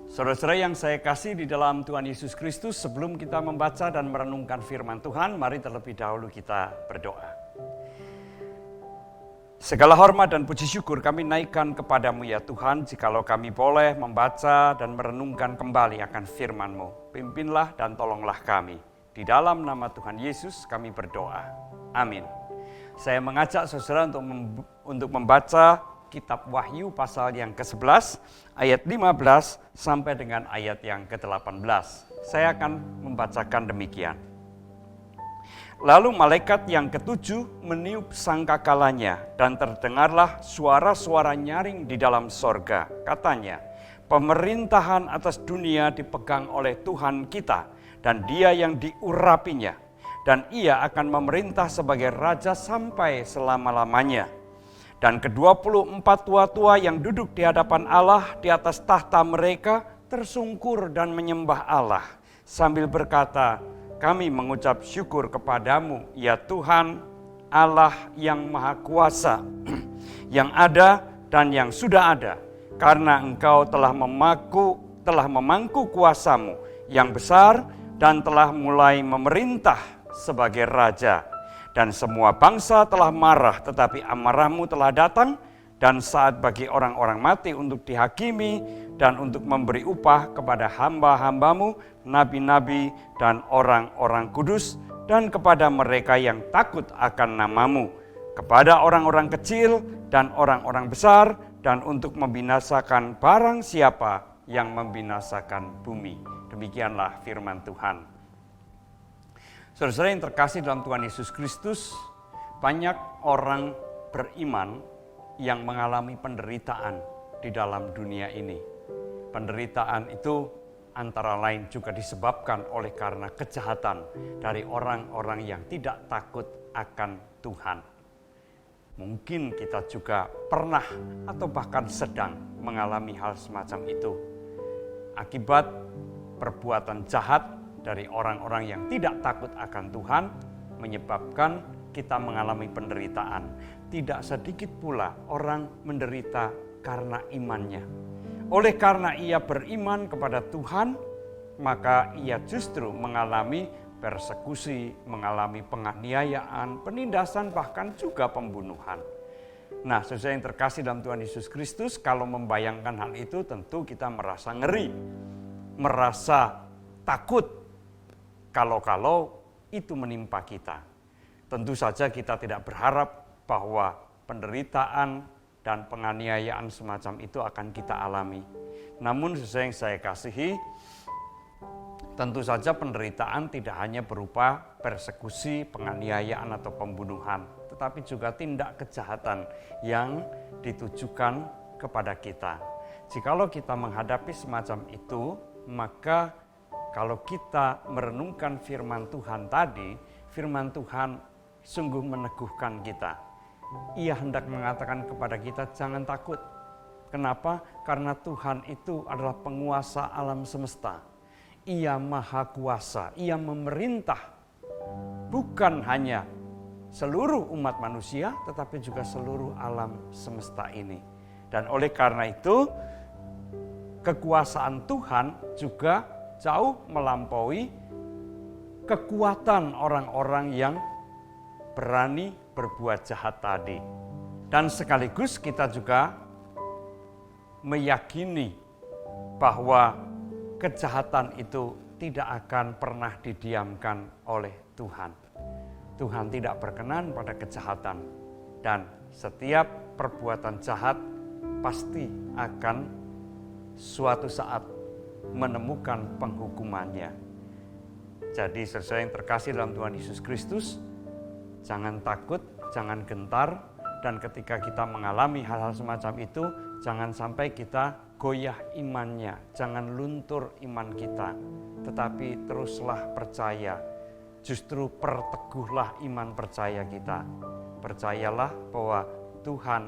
Saudara-saudara yang saya kasih di dalam Tuhan Yesus Kristus, sebelum kita membaca dan merenungkan firman Tuhan, mari terlebih dahulu kita berdoa. Segala hormat dan puji syukur kami naikkan kepadamu ya Tuhan, jikalau kami boleh membaca dan merenungkan kembali akan firman-Mu. Pimpinlah dan tolonglah kami. Di dalam nama Tuhan Yesus kami berdoa. Amin. Saya mengajak saudara untuk membaca Kitab Wahyu pasal yang ke-11, ayat 15 sampai dengan ayat yang ke-18. Saya akan membacakan demikian. Lalu malaikat yang ketujuh meniup sangkakalanya dan terdengarlah suara-suara nyaring di dalam sorga. Katanya, pemerintahan atas dunia dipegang oleh Tuhan kita dan Dia yang diurapinya. Dan Ia akan memerintah sebagai Raja sampai selama-lamanya. Dan ke-24 tua-tua yang duduk di hadapan Allah di atas tahta mereka tersungkur dan menyembah Allah sambil berkata, kami mengucap syukur kepadamu ya Tuhan Allah yang Maha Kuasa, yang ada dan yang sudah ada, karena Engkau telah memangku kuasamu yang besar dan telah mulai memerintah sebagai Raja. Dan semua bangsa telah marah, tetapi amarahmu telah datang, dan saat bagi orang-orang mati untuk dihakimi, dan untuk memberi upah kepada hamba-hambamu, nabi-nabi dan orang-orang kudus, dan kepada mereka yang takut akan namamu, kepada orang-orang kecil dan orang-orang besar, dan untuk membinasakan barang siapa yang membinasakan bumi. Demikianlah firman Tuhan. Saudara-saudara yang terkasih dalam Tuhan Yesus Kristus, banyak orang beriman yang mengalami penderitaan di dalam dunia ini. Penderitaan itu antara lain juga disebabkan oleh karena kejahatan dari orang-orang yang tidak takut akan Tuhan. Mungkin kita juga pernah atau bahkan sedang mengalami hal semacam itu. Akibat perbuatan jahat dari orang-orang yang tidak takut akan Tuhan menyebabkan kita mengalami penderitaan. Tidak sedikit pula orang menderita karena imannya. Oleh karena ia beriman kepada Tuhan, maka ia justru mengalami persekusi, mengalami penganiayaan, penindasan, bahkan juga pembunuhan. Nah, saudara yang terkasih dalam Tuhan Yesus Kristus, kalau membayangkan hal itu tentu kita merasa ngeri, merasa takut. Kalau itu menimpa kita, tentu saja kita tidak berharap bahwa penderitaan dan penganiayaan semacam itu akan kita alami. Namun sesuai yang saya kasihi, tentu saja penderitaan tidak hanya berupa persekusi, penganiayaan atau pembunuhan, tetapi juga tindak kejahatan yang ditujukan kepada kita. Jikalau kita menghadapi semacam itu, maka kalau kita merenungkan firman Tuhan tadi, firman Tuhan sungguh meneguhkan kita. Ia hendak mengatakan kepada kita, jangan takut. Kenapa? Karena Tuhan itu adalah penguasa alam semesta. Ia maha kuasa, ia memerintah. Bukan hanya seluruh umat manusia, tetapi juga seluruh alam semesta ini. Dan oleh karena itu, kekuasaan Tuhan juga jauh melampaui kekuatan orang-orang yang berani berbuat jahat tadi. Dan sekaligus kita juga meyakini bahwa kejahatan itu tidak akan pernah didiamkan oleh Tuhan. Tuhan tidak berkenan pada kejahatan, dan setiap perbuatan jahat pasti akan suatu saat menemukan penghukumannya. Jadi saudara yang terkasih dalam Tuhan Yesus Kristus, jangan takut, jangan gentar, dan ketika kita mengalami hal-hal semacam itu, jangan sampai kita goyah imannya, jangan luntur iman kita, tetapi teruslah percaya, justru perteguhlah iman percaya kita. Percayalah bahwa Tuhan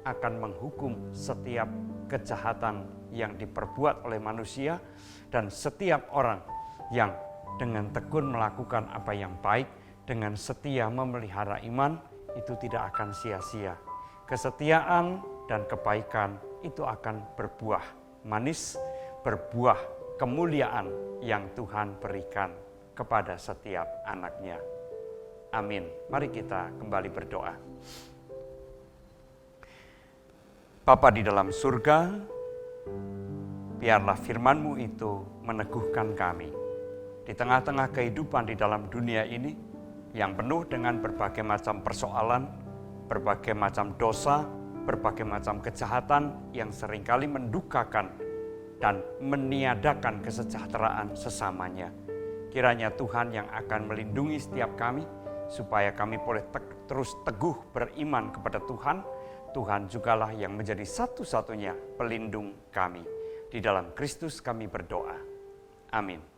akan menghukum setiap kejahatan yang diperbuat oleh manusia, dan setiap orang yang dengan tekun melakukan apa yang baik, dengan setia memelihara iman, itu tidak akan sia-sia. Kesetiaan dan kebaikan itu akan berbuah manis, berbuah kemuliaan yang Tuhan berikan kepada setiap anak-Nya. Amin. Mari kita kembali berdoa. Bapa di dalam surga, biarlah firman-Mu itu meneguhkan kami di tengah-tengah kehidupan di dalam dunia ini yang penuh dengan berbagai macam persoalan, berbagai macam dosa, berbagai macam kejahatan yang seringkali mendukakan dan meniadakan kesejahteraan sesamanya. Kiranya Tuhan yang akan melindungi setiap kami, supaya kami boleh terus teguh beriman kepada Tuhan. Tuhan jugalah yang menjadi satu-satunya pelindung kami. Di dalam Kristus kami berdoa. Amin.